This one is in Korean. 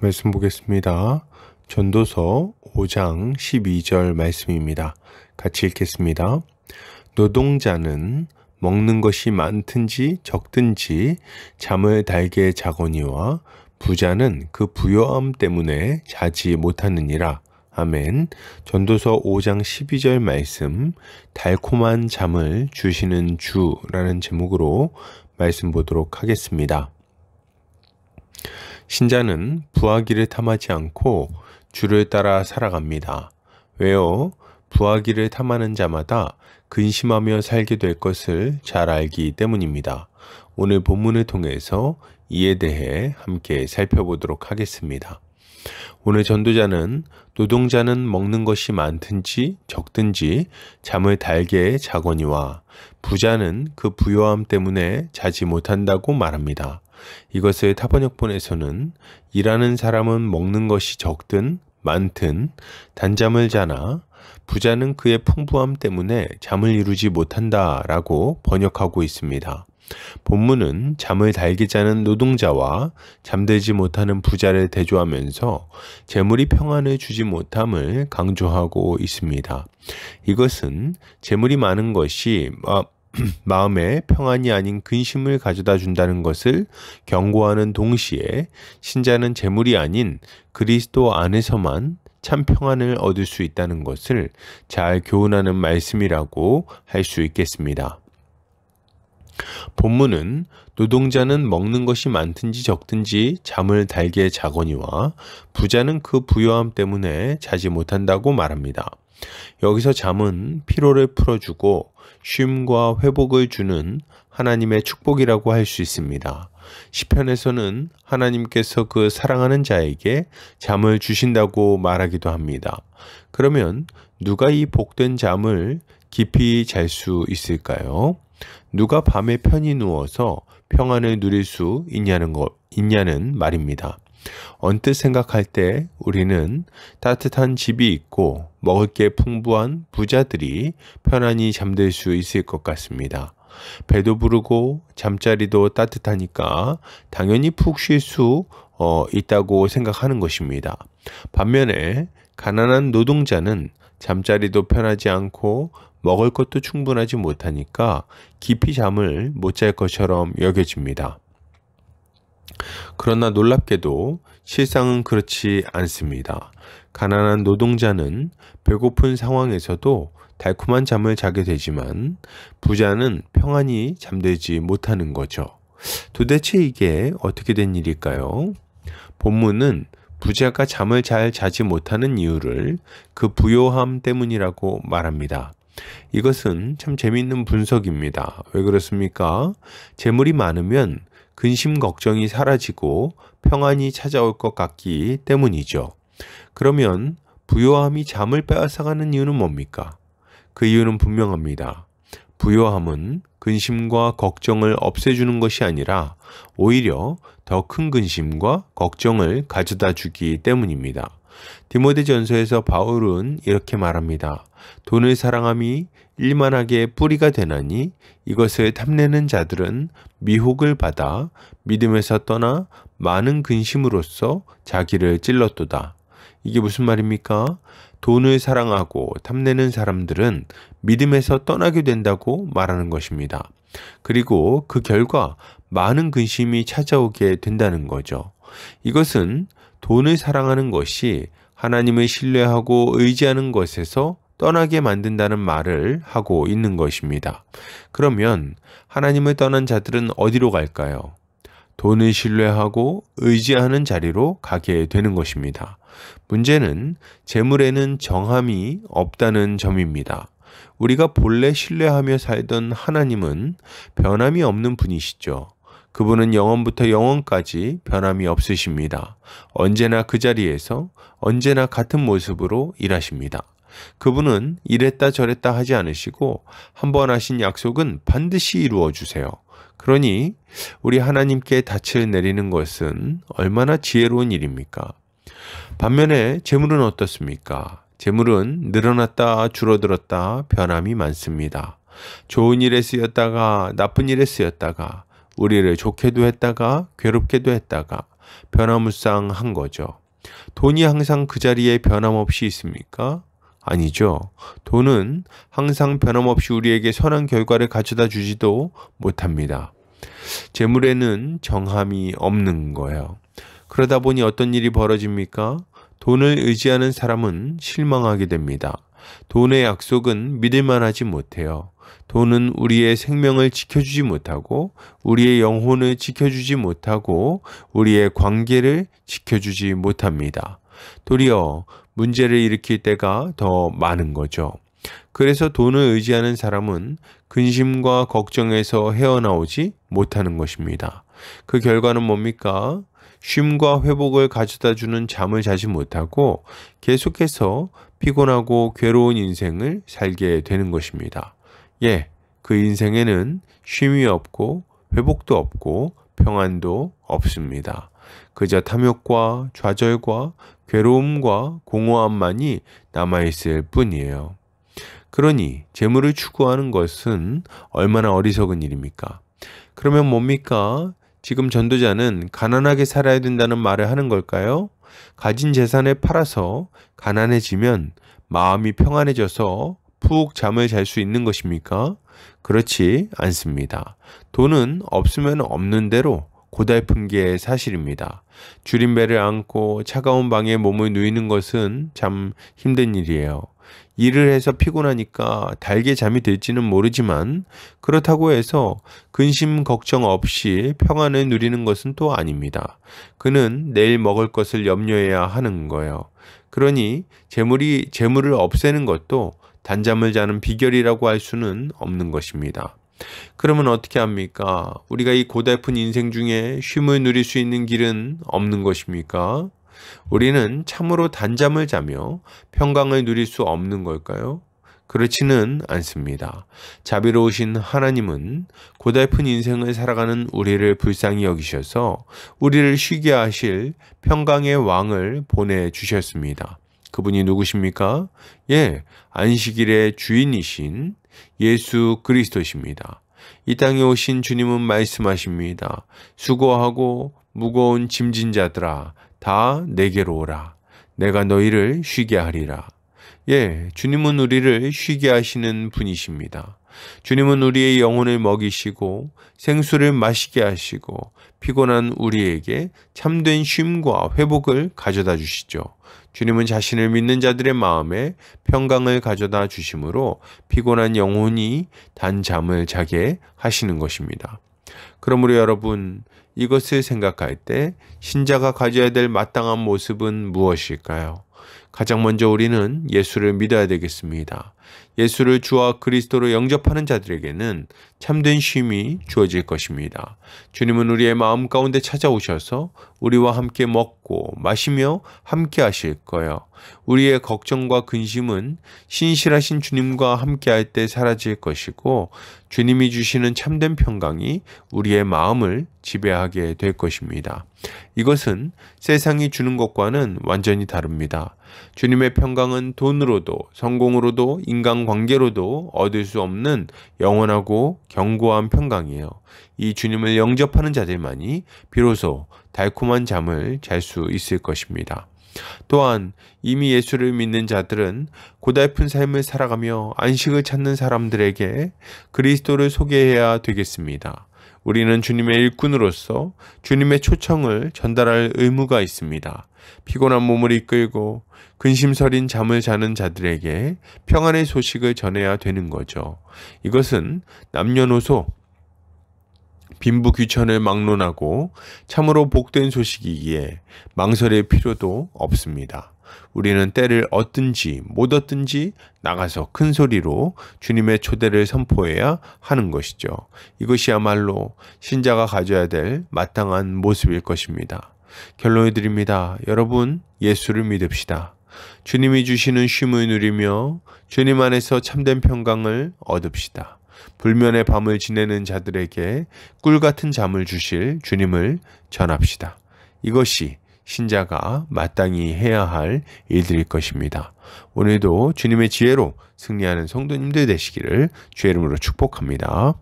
말씀 보겠습니다. 전도서 5장 12절 말씀입니다. 같이 읽겠습니다. 노동자는 먹는 것이 많든지 적든지 잠을 달게 자거니와 부자는 그 부요함 때문에 자지 못하느니라. 아멘. 전도서 5장 12절 말씀, 달콤한 잠을 주시는 주라는 제목으로 말씀 보도록 하겠습니다. 신자는 부하기를 탐하지 않고 주를 따라 살아갑니다. 왜요? 부하기를 탐하는 자마다 근심하며 살게 될 것을 잘 알기 때문입니다. 오늘 본문을 통해서 이에 대해 함께 살펴보도록 하겠습니다. 오늘 전도자는 노동자는 먹는 것이 많든지 적든지 잠을 달게 자거니와 부자는 그 부요함 때문에 자지 못한다고 말합니다. 이것을 타번역본에서는 일하는 사람은 먹는 것이 적든 많든 단잠을 자나 부자는 그의 풍부함 때문에 잠을 이루지 못한다 라고 번역하고 있습니다. 본문은 잠을 달게 자는 노동자와 잠들지 못하는 부자를 대조하면서 재물이 평안을 주지 못함을 강조하고 있습니다. 이것은 재물이 많은 것이 마음에 평안이 아닌 근심을 가져다 준다는 것을 경고하는 동시에 신자는 재물이 아닌 그리스도 안에서만 참 평안을 얻을 수 있다는 것을 잘 교훈하는 말씀이라고 할 수 있겠습니다. 본문은 노동자는 먹는 것이 많든지 적든지 잠을 달게 자거니와 부자는 그 부요함 때문에 자지 못한다고 말합니다. 여기서 잠은 피로를 풀어주고 쉼과 회복을 주는 하나님의 축복이라고 할 수 있습니다. 시편에서는 하나님께서 그 사랑하는 자에게 잠을 주신다고 말하기도 합니다. 그러면 누가 이 복된 잠을 깊이 잘 수 있을까요? 누가 밤에 편히 누워서 평안을 누릴 수 있냐는 말입니다. 언뜻 생각할 때 우리는 따뜻한 집이 있고 먹을 게 풍부한 부자들이 편안히 잠들 수 있을 것 같습니다. 배도 부르고 잠자리도 따뜻하니까 당연히 푹 쉴 수 있다고 생각하는 것입니다. 반면에 가난한 노동자는 잠자리도 편하지 않고 먹을 것도 충분하지 못하니까 깊이 잠을 못 잘 것처럼 여겨집니다. 그러나 놀랍게도 실상은 그렇지 않습니다. 가난한 노동자는 배고픈 상황에서도 달콤한 잠을 자게 되지만 부자는 평안히 잠들지 못하는 거죠. 도대체 이게 어떻게 된 일일까요? 본문은 부자가 잠을 잘 자지 못하는 이유를 그 부요함 때문이라고 말합니다. 이것은 참 재미있는 분석입니다. 왜 그렇습니까? 재물이 많으면 근심 걱정이 사라지고 평안이 찾아올 것 같기 때문이죠. 그러면 부요함이 잠을 빼앗아가는 이유는 뭡니까? 그 이유는 분명합니다. 부요함은 근심과 걱정을 없애주는 것이 아니라 오히려 더 큰 근심과 걱정을 가져다 주기 때문입니다. 디모데전서에서 바울은 이렇게 말합니다. 돈을 사랑함이 일만하게 뿌리가 되나니 이것을 탐내는 자들은 미혹을 받아 믿음에서 떠나 많은 근심으로써 자기를 찔렀도다. 이게 무슨 말입니까? 돈을 사랑하고 탐내는 사람들은 믿음에서 떠나게 된다고 말하는 것입니다. 그리고 그 결과 많은 근심이 찾아오게 된다는 거죠. 이것은 돈을 사랑하는 것이 하나님을 신뢰하고 의지하는 것에서 떠나게 만든다는 말을 하고 있는 것입니다. 그러면 하나님을 떠난 자들은 어디로 갈까요? 돈을 신뢰하고 의지하는 자리로 가게 되는 것입니다. 문제는 재물에는 정함이 없다는 점입니다. 우리가 본래 신뢰하며 살던 하나님은 변함이 없는 분이시죠. 그분은 영원부터 영원까지 변함이 없으십니다. 언제나 그 자리에서 언제나 같은 모습으로 일하십니다. 그분은 이랬다 저랬다 하지 않으시고 한 번 하신 약속은 반드시 이루어 주세요. 그러니 우리 하나님께 닻을 내리는 것은 얼마나 지혜로운 일입니까? 반면에 재물은 어떻습니까? 재물은 늘어났다 줄어들었다 변함이 많습니다. 좋은 일에 쓰였다가 나쁜 일에 쓰였다가 우리를 좋게도 했다가 괴롭게도 했다가 변화무쌍한 거죠. 돈이 항상 그 자리에 변함없이 있습니까? 아니죠. 돈은 항상 변함없이 우리에게 선한 결과를 가져다 주지도 못합니다. 재물에는 정함이 없는 거예요. 그러다 보니 어떤 일이 벌어집니까? 돈을 의지하는 사람은 실망하게 됩니다. 돈의 약속은 믿을만하지 못해요. 돈은 우리의 생명을 지켜주지 못하고 우리의 영혼을 지켜주지 못하고 우리의 관계를 지켜주지 못합니다. 도리어 문제를 일으킬 때가 더 많은 거죠. 그래서 돈을 의지하는 사람은 근심과 걱정에서 헤어나오지 못하는 것입니다. 그 결과는 뭡니까? 쉼과 회복을 가져다주는 잠을 자지 못하고 계속해서 피곤하고 괴로운 인생을 살게 되는 것입니다. 예, 그 인생에는 쉼이 없고 회복도 없고 평안도 없습니다. 그저 탐욕과 좌절과 괴로움과 공허함만이 남아있을 뿐이에요. 그러니 재물을 추구하는 것은 얼마나 어리석은 일입니까? 그러면 뭡니까? 지금 전도자는 가난하게 살아야 된다는 말을 하는 걸까요? 가진 재산을 팔아서 가난해지면 마음이 평안해져서 푹 잠을 잘 수 있는 것입니까? 그렇지 않습니다. 돈은 없으면 없는 대로 고달픈 게 사실입니다. 줄임배를 안고 차가운 방에 몸을 누이는 것은 참 힘든 일이에요. 일을 해서 피곤하니까 달게 잠이 들지는 모르지만 그렇다고 해서 근심 걱정 없이 평안을 누리는 것은 또 아닙니다. 그는 내일 먹을 것을 염려해야 하는 거예요. 그러니 재물을 없애는 것도 단잠을 자는 비결이라고 할 수는 없는 것입니다. 그러면 어떻게 합니까? 우리가 이 고달픈 인생 중에 쉼을 누릴 수 있는 길은 없는 것입니까? 우리는 참으로 단잠을 자며 평강을 누릴 수 없는 걸까요? 그렇지는 않습니다. 자비로우신 하나님은 고달픈 인생을 살아가는 우리를 불쌍히 여기셔서 우리를 쉬게 하실 평강의 왕을 보내주셨습니다. 그분이 누구십니까? 예, 안식일의 주인이신 예수 그리스도십니다. 이 땅에 오신 주님은 말씀하십니다. 수고하고 무거운 짐진 자들아 다 내게로 오라. 내가 너희를 쉬게 하리라. 예, 주님은 우리를 쉬게 하시는 분이십니다. 주님은 우리의 영혼을 먹이시고 생수를 마시게 하시고 피곤한 우리에게 참된 쉼과 회복을 가져다 주시죠. 주님은 자신을 믿는 자들의 마음에 평강을 가져다 주심으로 피곤한 영혼이 단잠을 자게 하시는 것입니다. 그러므로 여러분, 이것을 생각할 때 신자가 가져야 될 마땅한 모습은 무엇일까요? 가장 먼저 우리는 예수를 믿어야 되겠습니다. 예수를 주와 그리스도로 영접하는 자들에게는 참된 쉼이 주어질 것입니다. 주님은 우리의 마음 가운데 찾아오셔서 우리와 함께 먹고 마시며 함께 하실 거예요. 우리의 걱정과 근심은 신실하신 주님과 함께 할 때 사라질 것이고 주님이 주시는 참된 평강이 우리의 마음을 지배하게 될 것입니다. 이것은 세상이 주는 것과는 완전히 다릅니다. 주님의 평강은 돈으로도 성공으로도 인간관계로도 얻을 수 없는 영원하고 견고한 평강이에요. 이 주님을 영접하는 자들만이 비로소 달콤한 잠을 잘 수 있을 것입니다. 또한 이미 예수를 믿는 자들은 고달픈 삶을 살아가며 안식을 찾는 사람들에게 그리스도를 소개해야 되겠습니다. 우리는 주님의 일꾼으로서 주님의 초청을 전달할 의무가 있습니다. 피곤한 몸을 이끌고 근심서린 잠을 자는 자들에게 평안의 소식을 전해야 되는 거죠. 이것은 남녀노소 빈부귀천을 막론하고 참으로 복된 소식이기에 망설일 필요도 없습니다. 우리는 때를 얻든지 못 얻든지 나가서 큰 소리로 주님의 초대를 선포해야 하는 것이죠. 이것이야말로 신자가 가져야 될 마땅한 모습일 것입니다. 결론을 드립니다. 여러분, 예수를 믿읍시다. 주님이 주시는 쉼을 누리며 주님 안에서 참된 평강을 얻읍시다. 불면의 밤을 지내는 자들에게 꿀같은 잠을 주실 주님을 전합시다. 이것이 신자가 마땅히 해야 할 일들일 것입니다. 오늘도 주님의 지혜로 승리하는 성도님들 되시기를 주의 이름으로 축복합니다.